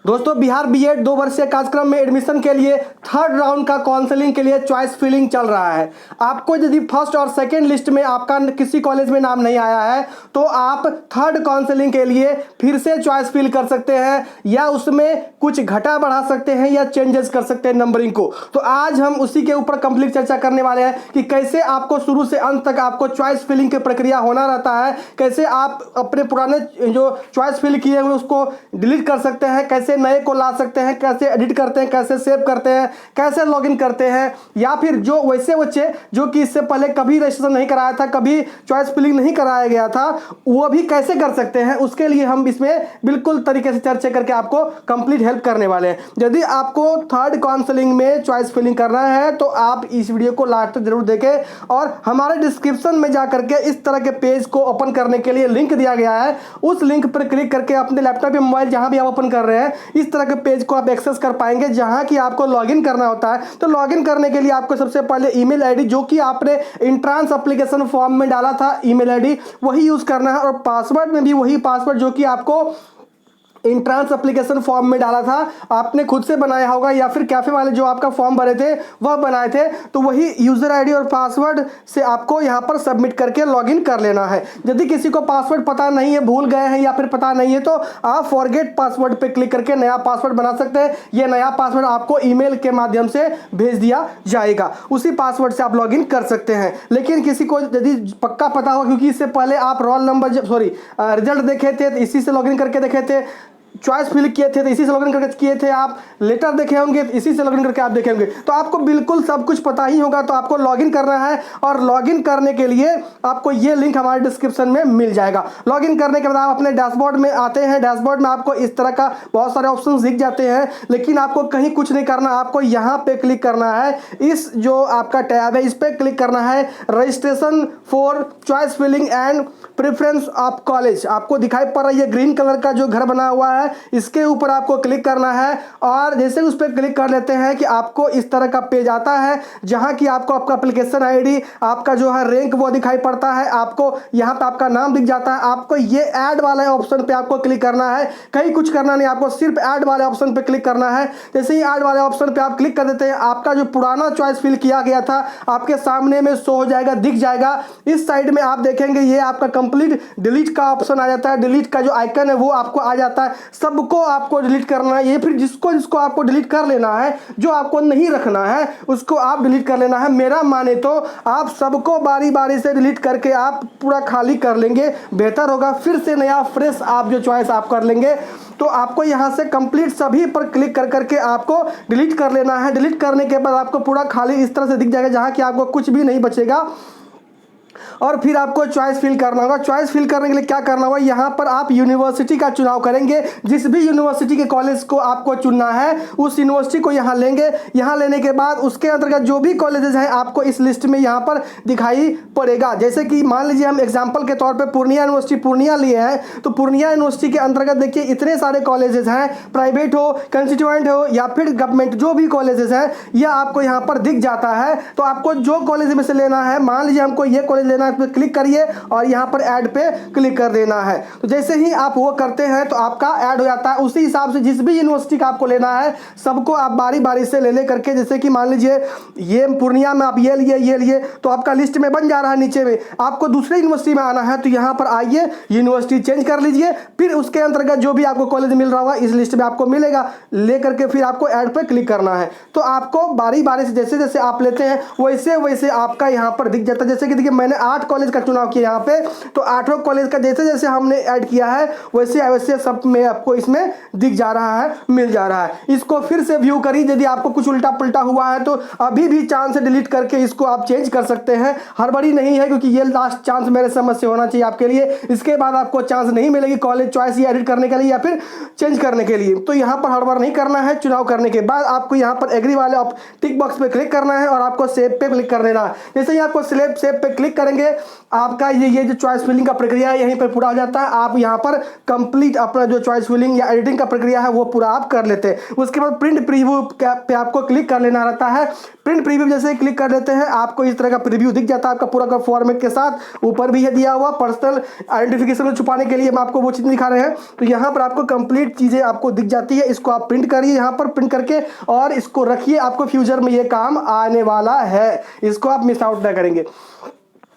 दोस्तों बिहार बीएड 2 वर्षीय कार्यक्रम में एडमिशन के लिए थर्ड राउंड का काउंसलिंग के लिए चॉइस फिलिंग चल रहा है। आपको यदि फर्स्ट और सेकंड लिस्ट में आपका किसी कॉलेज में नाम नहीं आया है तो आप थर्ड काउंसलिंग के लिए फिर से चॉइस फिल कर सकते हैं या उसमें कुछ घटा बढ़ा सकते हैं या चेंजेस कर सकते हैं नंबरिंग को। तो आज हम उसी के ऊपर कंप्लीट चर्चा करने वाले हैं कि कैसे आपको शुरू से अंत तक आपको चॉइस फिलिंग की प्रक्रिया होना रहता है, कैसे आप अपने पुराने जो चॉइस फिल किए हुए उसको डिलीट कर सकते हैं, कैसे नए को ला सकते हैं, कैसे एडिट करते हैं, कैसे सेव करते हैं, कैसे लॉगिन करते हैं, या फिर जो वैसे बच्चे जो कि इससे पहले कभी रजिस्ट्रेशन नहीं कराया था, कभी चॉइस फिलिंग नहीं कराया गया था, वो भी कैसे कर सकते हैं। उसके लिए हम इसमें बिल्कुल तरीके से चर्चा करके आपको कंप्लीट हेल्प करने वाले हैं। यदि आपको थर्ड काउंसलिंग में चॉइस फिलिंग करना है तो आप इस वीडियो को लास्ट तक जरूर देखें और हमारे डिस्क्रिप्शन में जाकर के इस तरह के पेज को ओपन करने के लिए लिंक दिया गया है, उस लिंक पर क्लिक करके अपने लैपटॉप या मोबाइल जहां भी आप ओपन कर रहे हैं इस तरह के पेज को आप एक्सेस कर पाएंगे जहां कि आपको लॉगिन करना होता है। तो लॉगिन करने के लिए आपको सबसे पहले ईमेल आईडी जो कि आपने एंट्रेंस एप्लीकेशन फॉर्म में डाला था ईमेल आईडी वही यूज करना है और पासवर्ड में भी वही पासवर्ड जो कि आपको एंट्रेंस एप्लीकेशन फॉर्म में डाला था, आपने खुद से बनाया होगा या फिर कैफे वाले जो आपका फॉर्म भरे थे वह बनाए थे, तो वही यूजर आईडी और पासवर्ड से आपको यहां पर सबमिट करके लॉगिन कर लेना है। यदि किसी को पासवर्ड पता नहीं है, भूल गए हैं या फिर पता नहीं है तो आप फॉरगेट पासवर्ड पे क्लिक करके नया पासवर्ड बना सकते हैं। यह नया पासवर्ड आपको ईमेल के माध्यम से भेज दिया जाएगा, उसी पासवर्ड से आप लॉगिन कर सकते हैं। लेकिन किसी को यदि पक्का पता हो, क्योंकि इससे पहले आप रोल नंबर रिजल्ट देखे थे तो इसी से लॉगिन करके देखे थे, चॉइस फिल किए थे तो इसी से लॉगिन करके किए थे, आप लेटर देखे होंगे तो इसी से लॉगिन करके आप देखेंगे, तो आपको बिल्कुल सब कुछ पता ही होगा। तो आपको लॉगिन करना है और लॉगिन करने के लिए आपको ये लिंक हमारे डिस्क्रिप्शन में मिल जाएगा। लॉगिन करने के बाद आप अपने डैशबोर्ड में आते हैं। डैशबोर्ड में आपको इस तरह का बहुत सारे ऑप्शन दिख जाते हैं, लेकिन आपको कहीं कुछ नहीं करना, आपको यहाँ पे क्लिक करना है। इस जो आपका टैब है इस पर क्लिक करना है, registration for choice filling and preference of college आपको दिखाई पड़ रहा है, ये ग्रीन कलर का जो घर बना हुआ है इसके ऊपर आपको क्लिक करना है। और जैसे उस पर क्लिक कर लेते हैं कि आपको इस तरह का पेज आता है जहां कि आपको आपका एप्लीकेशन आईडी, आपका जो है रैंक वो दिखाई पड़ता है, आपको यहां पे आपका नाम दिख जाता है। आपको ये ऐड वाले ऑप्शन पे आपको क्लिक करना है, कहीं कुछ करना नहीं, आपको सिर्फ ऐड वाले ऑप्शन पे क्लिक करना है। जैसे ही ऐड वाले ऑप्शन पे आप क्लिक कर देते हैं आपका जो पुराना चॉइस फिल किया गया था आपके सामने में शो हो जाएगा, दिख जाएगा। इस साइड में आप देखेंगे ये आपका कंप्लीट डिलीट का ऑप्शन आ जाता है, डिलीट का जो आइकन है वो आपको आ जाता है। सबको आपको डिलीट करना है, ये फिर जिसको जिसको आपको डिलीट कर लेना है, जो आपको नहीं रखना है उसको आप डिलीट कर लेना है। मेरा माने तो आप सबको बारी बारी से डिलीट करके आप पूरा खाली कर लेंगे, बेहतर होगा। फिर से नया फ्रेश आप जो चॉइस आप कर लेंगे। तो आपको यहां से कंप्लीट सभी पर क्लिक कर करके आपको डिलीट कर लेना है। डिलीट करने के बाद आपको पूरा खाली इस तरह से दिख जाएगा जहां कि आपको कुछ भी नहीं बचेगा और फिर आपको चॉइस फिल करना होगा। चॉइस फिल करने के लिए क्या करना होगा, यहाँ पर आप यूनिवर्सिटी का चुनाव करेंगे। जिस भी यूनिवर्सिटी के कॉलेज को आपको चुनना है उस यूनिवर्सिटी को यहाँ लेंगे। यहाँ लेने के बाद उसके अंतर्गत जो भी कॉलेजेस हैं आपको इस लिस्ट में यहाँ पर दिखाई पड़ेगा। जैसे कि मान लीजिए हम एग्जाम्पल के तौर पर पूर्णिया यूनिवर्सिटी पूर्णिया लिए हैं, तो पूर्णिया यूनिवर्सिटी के अंतर्गत देखिए इतने सारे कॉलेजेस हैं, प्राइवेट हो, कंस्टिट्यूएंट हो या फिर गवर्नमेंट, जो भी कॉलेजेस हैं यह आपको यहाँ पर दिख जाता है। तो आपको जो कॉलेज में से लेना है, मान लीजिए हमको ये कॉलेज लेना है, पर क्लिक करिए और यहां पर ऐड पे क्लिक कर देना है। तो जैसे ही आप वो करते हैं तो आपका ऐड हो जाता है। उसी हिसाब से जिस भी यूनिवर्सिटी का आपको लेना है सबको आप बारी बारी से ले करके, जैसे कि मान लीजिए ये पूर्णिया में आप ये लिए तो आपका लिस्ट में बन जा रहा है। नीचे में आपको दूसरे यूनिवर्सिटी में आना है तो यहां पर आइए, यूनिवर्सिटी चेंज कर लीजिए, फिर उसके अंतर्गत जो भी आपको कॉलेज मिल रहा होगा इस लिस्ट में आपको मिलेगा, लेकर के फिर आपको ऐड पे क्लिक करना है। तो आपको बारी बारी से जैसे जैसे आप लेते हैं वैसे वैसे आपका यहाँ पर दिख जाता है। जैसे कि देखिए मैंने 8 कॉलेज का चुनाव किया यहाँ पे, तो 8 कॉलेज का जैसे जैसे हमने ऐड किया है वैसे वैसे सब में आपको इसमें दिख जा रहा है, मिल जा रहा है। इसको फिर से व्यू करिए, यदि आपको कुछ उल्टा पुल्टा हुआ है तो अभी भी चांस है डिलीट करके इसको आप चेंज कर सकते हैं। हड़बड़ी नहीं है क्योंकि ये लास्ट चांस मेरे समझ से होना चाहिए आपके लिए, इसके बाद आपको चांस नहीं मिलेगी कॉलेज चॉइस या एडिट करने के लिए या फिर चेंज करने के लिए। तो यहाँ पर हड़बड़ नहीं करना है। चुनाव करने के बाद आपको यहाँ पर एग्री वाले टिक बॉक्स पे क्लिक करना है और आपको सेव पे क्लिक कर देना है। जैसे ही आपको सेव पे क्लिक करेंगे देखिए आपका ये जो चॉइस फिलिंग का प्रक्रिया है यहीं पर पूरा हो जाता है। आप यहाँ पर कंप्लीट अपना जो चॉइस फिलिंग या एडिटिंग का प्रक्रिया है वो पूरा आप कर लेते हैं। उसके बाद प्रिंट प्रीव्यू पे आपको क्लिक कर लेना रहता है। प्रिंट प्रीव्यू जैसे क्लिक कर लेते हैं आपको इस तरह का प्रीव्यू दिख जाता है आपका पूरा का फॉर्मेट के साथ। ऊपर भी है दिया हुआ पर्सनल आइडेंटिफिकेशन को छुपाने के लिए हम आपको वो चीज़ दिखा रहे हैं। तो यहाँ पर आपको कंप्लीट चीज़ें आपको दिख जाती है। इसको आप प्रिंट करिए यहाँ पर, प्रिंट करके और इसको रखिए, आपको फ्यूचर में ये काम आने वाला है, इसको आप मिस आउट ना करेंगे।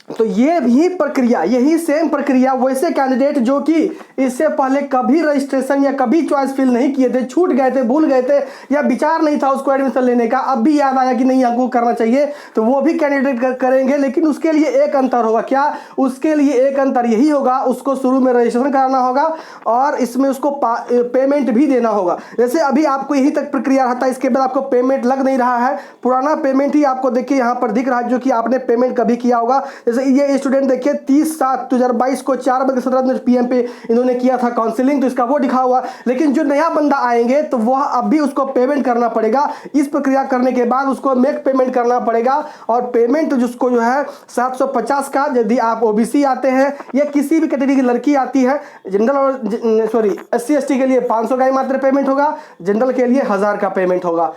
तो ये भी प्रक्रिया, यही सेम प्रक्रिया वैसे कैंडिडेट जो कि इससे पहले कभी रजिस्ट्रेशन या कभी चॉइस फिल नहीं किए थे, छूट गए थे, भूल गए थे या विचार नहीं था उसको एडमिशन लेने का, अब भी याद आया कि नहीं हमको करना चाहिए, तो वो भी कैंडिडेट करेंगे। लेकिन उसके लिए एक अंतर होगा। क्या? उसके लिए एक अंतर यही होगा, उसको शुरू में रजिस्ट्रेशन कराना होगा और इसमें उसको पेमेंट भी देना होगा। जैसे अभी आपको यही तक प्रक्रिया रहता है, इसके बाद आपको पेमेंट लग नहीं रहा है, पुराना पेमेंट ही आपको देखिए यहाँ पर दिख रहा है जो कि आपने पेमेंट कभी किया होगा। जैसे ये स्टूडेंट देखिए 30/7/2022 को 4:17 PM पे इन्होंने किया था काउंसलिंग, तो इसका वो दिखा हुआ। लेकिन जो नया बंदा आएंगे तो वह अब भी उसको पेमेंट करना पड़ेगा। इस प्रक्रिया करने के बाद उसको मेक पेमेंट करना पड़ेगा और पेमेंट जिसको जो है 750 का, यदि आप ओबीसी आते हैं या किसी भी कैटेगरी की लड़की आती है, जनरल और SC/ST के लिए 500 का ही मात्र पेमेंट होगा, जनरल के लिए 1000 का पेमेंट होगा,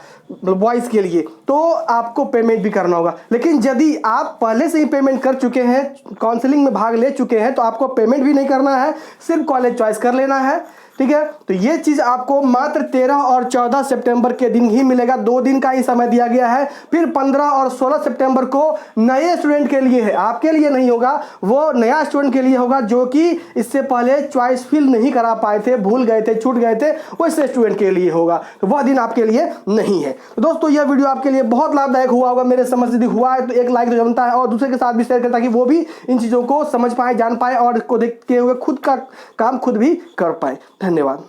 बॉयज के लिए, तो आपको पेमेंट भी करना होगा। लेकिन यदि आप पहले से ही पेमेंट कर चुके हैं, काउंसलिंग में भाग ले चुके हैं, तो आपको पेमेंट भी नहीं करना है, सिर्फ कॉलेज चॉइस कर लेना है। ठीक है, तो ये चीज आपको मात्र 13 और 14 सितंबर के दिन ही मिलेगा, 2 दिन का ही समय दिया गया है। फिर 15 और 16 सितंबर को नए स्टूडेंट के लिए है, आपके लिए नहीं होगा, वो नया स्टूडेंट के लिए होगा जो कि इससे पहले चॉइस फिल नहीं करा पाए थे, भूल गए थे, छूट गए थे, वैसे स्टूडेंट के लिए होगा। तो वह दिन आपके लिए नहीं है। तो दोस्तों यह वीडियो आपके लिए बहुत लाभदायक हुआ होगा, मेरे समझ से हुआ है तो एक लाइक तो बनता है और दूसरे के साथ भी शेयर करें ताकि वो भी इन चीज़ों को समझ पाए, जान पाए और इसको देखते हुए खुद का काम खुद भी कर पाए। धन्यवाद।